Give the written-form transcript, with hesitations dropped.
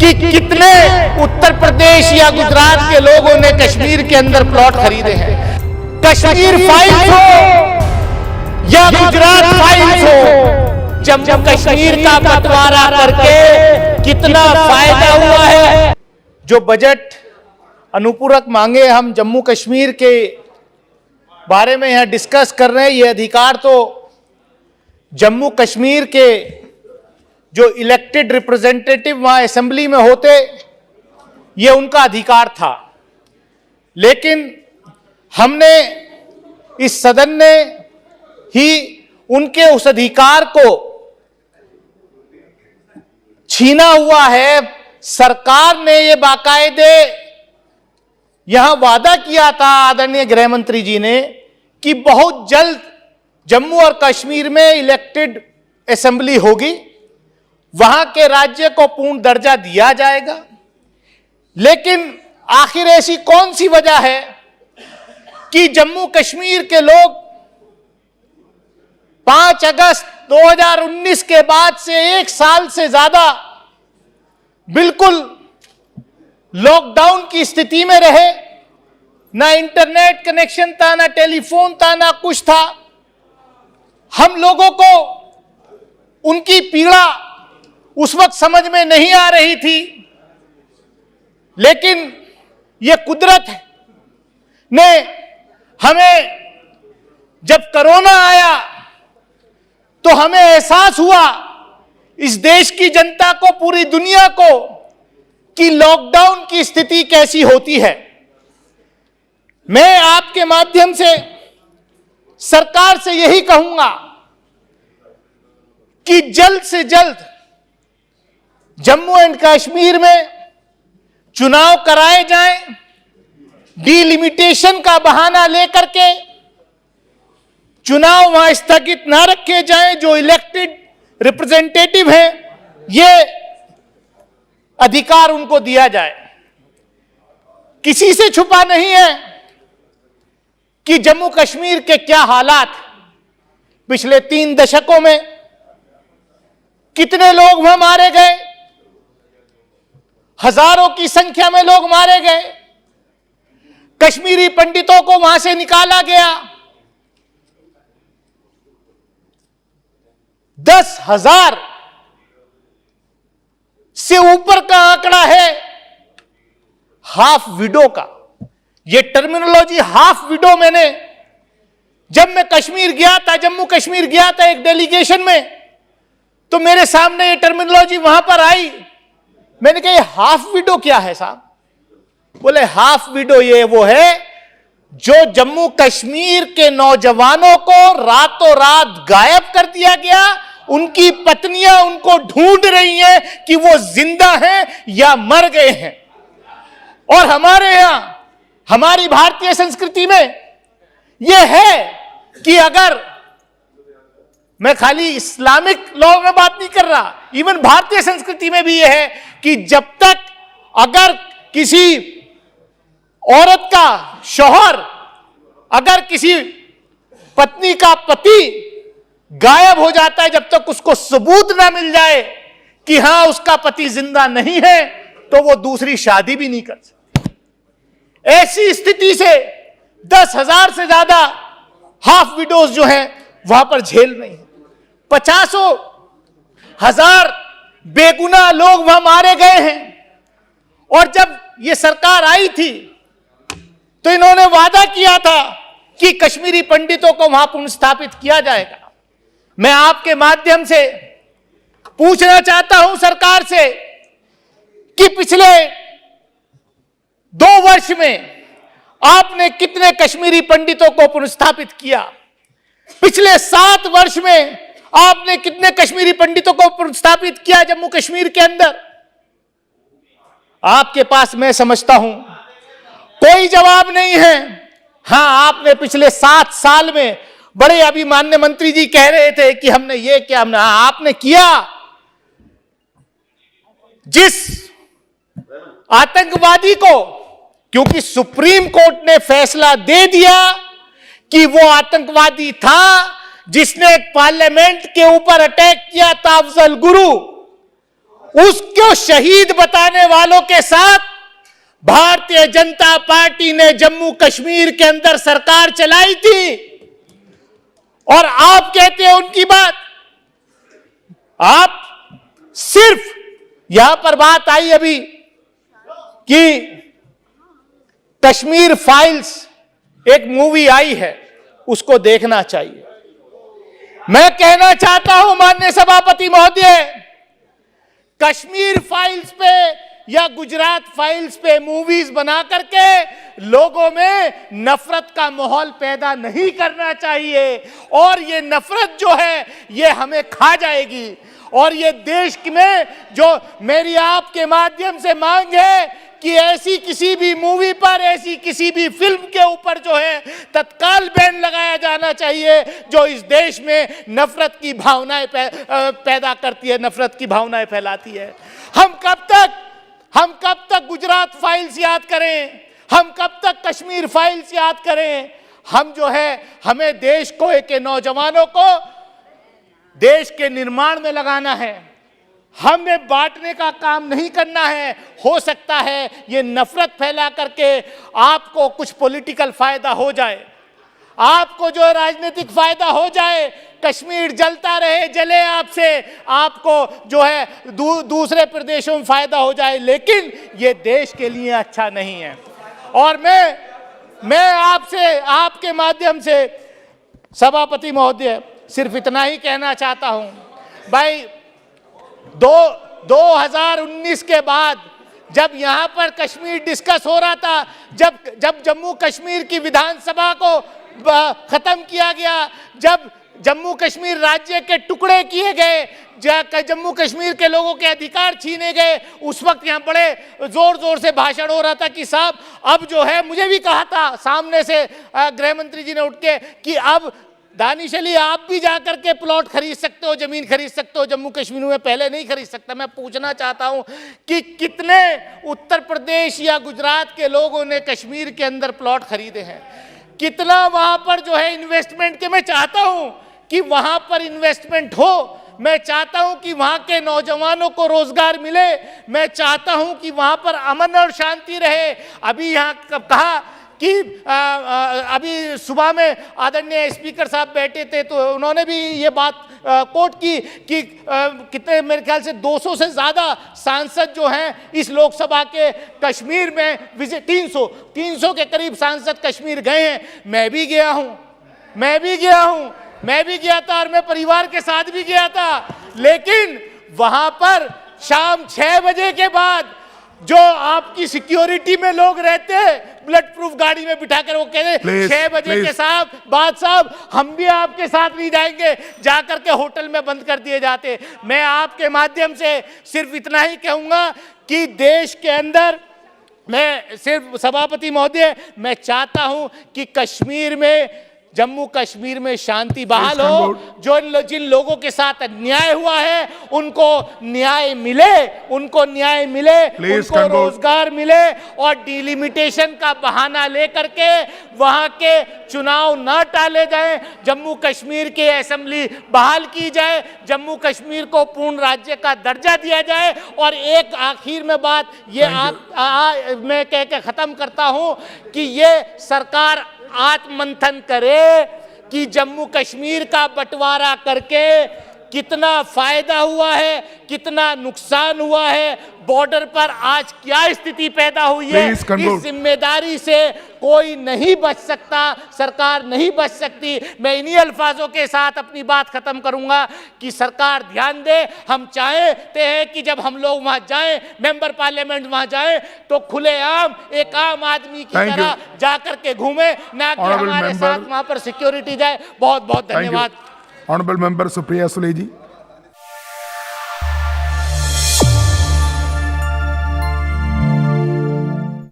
कि कितने उत्तर प्रदेश या गुजरात के लोगों ने कश्मीर के अंदर प्लॉट खरीदे हैं। कश्मीर फाइल्स हो या गुजरात फाइल्स हो, जम्मू कश्मीर का बंटवारा करके कितना फायदा हुआ है। जो बजट अनुपूरक मांगे हम जम्मू कश्मीर के बारे में यहां डिस्कस कर रहे हैं, ये अधिकार तो जम्मू कश्मीर के जो इलेक्टेड रिप्रेजेंटेटिव वहां असेंबली में होते, ये उनका अधिकार था। लेकिन हमने, इस सदन ने ही उनके उस अधिकार को छीना हुआ है। सरकार ने ये बाकायदे यहां वादा किया था आदरणीय गृह मंत्री जी ने कि बहुत जल्द जम्मू और कश्मीर में इलेक्टेड असेंबली होगी, वहां के राज्य को पूर्ण दर्जा दिया जाएगा। लेकिन आखिर ऐसी कौन सी वजह है कि जम्मू कश्मीर के लोग 5 अगस्त 2019 के बाद से 1 साल से ज्यादा बिल्कुल लॉकडाउन की स्थिति में रहे? ना इंटरनेट कनेक्शन था, ना टेलीफोन था, ना कुछ था। हम लोगों को उनकी पीड़ा उस वक्त समझ में नहीं आ रही थी, लेकिन यह कुदरत ने हमें, जब कोरोना आया तो हमें एहसास हुआ, इस देश की जनता को, पूरी दुनिया को, कि लॉकडाउन की स्थिति कैसी होती है। मैं आपके माध्यम से सरकार से यही कहूंगा कि जल्द से जल्द जम्मू एंड कश्मीर में चुनाव कराए जाएं, डीलिमिटेशन का बहाना लेकर के चुनाव वहां स्थगित ना रखे जाएं। जो इलेक्टेड रिप्रेजेंटेटिव हैं, ये अधिकार उनको दिया जाए। किसी से छुपा नहीं है कि जम्मू कश्मीर के क्या हालात, पिछले 3 दशकों में कितने लोग वहां मारे गए, हजारों की संख्या में लोग मारे गए, कश्मीरी पंडितों को वहां से निकाला गया, 10,000 से ऊपर का आंकड़ा है हाफ विडो का। यह टर्मिनोलॉजी हाफ विडो, मैंने जब मैं कश्मीर गया था, जम्मू कश्मीर गया था एक डेलीगेशन में, तो मेरे सामने ये टर्मिनोलॉजी वहां पर आई। मैंने कहा ये हाफ विडो क्या है साहब? बोले हाफ विडो ये वो है जो जम्मू कश्मीर के नौजवानों को रातों रात गायब कर दिया गया। उनकी पत्नियां उनको ढूंढ रही हैं कि वो जिंदा हैं या मर गए हैं। और हमारे यहां, हमारी भारतीय संस्कृति में यह है कि अगर, मैं खाली इस्लामिक लॉ में बात नहीं कर रहा, इवन भारतीय संस्कृति में भी यह है कि जब तक अगर किसी औरत का शौहर, अगर किसी पत्नी का पति गायब हो जाता है, जब तक उसको सबूत ना मिल जाए कि हां उसका पति जिंदा नहीं है, तो वो दूसरी शादी भी नहीं कर सकती। ऐसी स्थिति से 10,000 से ज्यादा हाफ विडोज जो हैं वहां पर झेल रही हैं। 50,000 बेगुनाह लोग वहां मारे गए हैं। और जब ये सरकार आई थी तो इन्होंने वादा किया था कि कश्मीरी पंडितों को वहां पुनर्स्थापित किया जाएगा। मैं आपके माध्यम से पूछना चाहता हूं सरकार से कि पिछले 2 वर्ष में आपने कितने कश्मीरी पंडितों को पुनर्स्थापित किया? पिछले 7 वर्ष में आपने कितने कश्मीरी पंडितों को पुनर्स्थापित किया जम्मू कश्मीर के अंदर? आपके पास, मैं समझता हूं, कोई जवाब नहीं है। हां, आपने पिछले 7 साल में, बड़े अभी माननीय मंत्री जी कह रहे थे कि हमने ये किया, हमने, आपने किया। जिस आतंकवादी को, क्योंकि सुप्रीम कोर्ट ने फैसला दे दिया कि वो आतंकवादी था जिसने पार्लियामेंट के ऊपर अटैक किया था, अफजल गुरु, उसको शहीद बताने वालों के साथ भारतीय जनता पार्टी ने जम्मू कश्मीर के अंदर सरकार चलाई थी। और आप कहते हैं उनकी बात, आप सिर्फ यहां पर बात आई अभी कि कश्मीर फाइल्स एक मूवी आई है, उसको देखना चाहिए। मैं कहना चाहता हूं माननीय सभापति महोदय, कश्मीर फाइल्स पे या गुजरात फाइल्स पे मूवीज बना करके लोगों में नफरत का माहौल पैदा नहीं करना चाहिए। और ये नफरत जो है ये हमें खा जाएगी। और ये देश में जो मेरी आपके माध्यम से मांग है कि ऐसी किसी भी मूवी पर, ऐसी किसी भी फिल्म के ऊपर जो है तत्काल बैन लगाया जाना चाहिए जो इस देश में नफरत की भावनाएं पैदा करती है, नफरत की भावनाएं फैलाती है। हम कब तक गुजरात फाइल्स याद करें? हम कब तक कश्मीर फाइल्स याद करें? हम जो है हमें देश को, एक नौजवानों को देश के निर्माण में लगाना है, हमें बांटने का काम नहीं करना है। हो सकता है ये नफरत फैला करके आपको कुछ पॉलिटिकल फायदा हो जाए, आपको जो राजनीतिक फायदा हो जाए, कश्मीर जलता रहे, जले आपसे, आपको जो है दूसरे प्रदेशों में फायदा हो जाए, लेकिन ये देश के लिए अच्छा नहीं है। और मैं आपसे, आपके माध्यम से सभापति महोदय सिर्फ इतना ही कहना चाहता हूं, भाई 2019 के बाद जब यहां पर कश्मीर डिस्कस हो रहा था, जब जम्मू कश्मीर की विधानसभा को खत्म किया गया, जब जम्मू कश्मीर राज्य के टुकड़े किए गए, जम्मू कश्मीर के लोगों के अधिकार छीने गए, उस वक्त यहाँ बड़े जोर जोर से भाषण हो रहा था कि साहब अब जो है, मुझे भी कहा था सामने से गृह मंत्री जी ने उठ के कि अब दानिश अली आप भी जाकर के प्लॉट खरीद सकते हो, जमीन खरीद सकते हो जम्मू कश्मीर में, पहले नहीं खरीद सकता। मैं पूछना चाहता हूं कि कितने उत्तर प्रदेश या गुजरात के लोगों ने कश्मीर के अंदर प्लॉट खरीदे हैं? कितना वहां पर जो है इन्वेस्टमेंट के, मैं चाहता हूं कि वहां पर इन्वेस्टमेंट हो, मैं चाहता हूं कि वहां के नौजवानों को रोजगार मिले, मैं चाहता हूं कि वहां पर अमन और शांति रहे। अभी यहां कहा कि अभी सुबह में आदरणीय स्पीकर साहब बैठे थे तो उन्होंने भी ये बात कोट की कि कितने, मेरे ख्याल से 200 से ज़्यादा सांसद जो हैं इस लोकसभा के कश्मीर में विजिट, 300 के करीब सांसद कश्मीर गए हैं। मैं भी गया था और मैं परिवार के साथ भी गया था, लेकिन वहां पर शाम 6 बजे के बाद जो आपकी सिक्योरिटी में लोग रहते हैं, बुलेट प्रूफ गाड़ी में बिठाकर, वो कहते 6 बजे के साहब हम भी आपके साथ नहीं जाएंगे, जाकर के होटल में बंद कर दिए जाते। मैं आपके माध्यम से सिर्फ इतना ही कहूंगा कि देश के अंदर, मैं सिर्फ सभापति महोदय, मैं चाहता हूं कि कश्मीर में, जम्मू कश्मीर में शांति बहाल हो। जिन लोगों के साथ अन्याय हुआ है उनको न्याय मिले, उनको रोजगार मिले, और डिलिमिटेशन का बहाना लेकर के वहां के चुनाव ना टाले जाएं, जम्मू कश्मीर की असेंबली बहाल की जाए, जम्मू कश्मीर को पूर्ण राज्य का दर्जा दिया जाए। और एक आखिर में बात ये मैं कह के खत्म करता हूं कि ये सरकार आत्ममंथन करे कि जम्मू कश्मीर का बंटवारा करके कितना फायदा हुआ है, कितना नुकसान हुआ है, बॉर्डर पर आज क्या स्थिति पैदा हुई है, इस जिम्मेदारी से कोई नहीं बच सकता, सरकार नहीं बच सकती। मैं इन्हीं अल्फाजों के साथ अपनी बात खत्म करूंगा कि सरकार ध्यान दे। हम चाहते हैं कि जब हम लोग वहां जाएं, मेंबर पार्लियामेंट वहां जाएं, तो खुलेआम एक आम आदमी की तरह जाकर के घूमे, ना कि हमारे साथ वहां पर सिक्योरिटी जाए। बहुत बहुत धन्यवाद। Honorable Member Supriya Sule ji.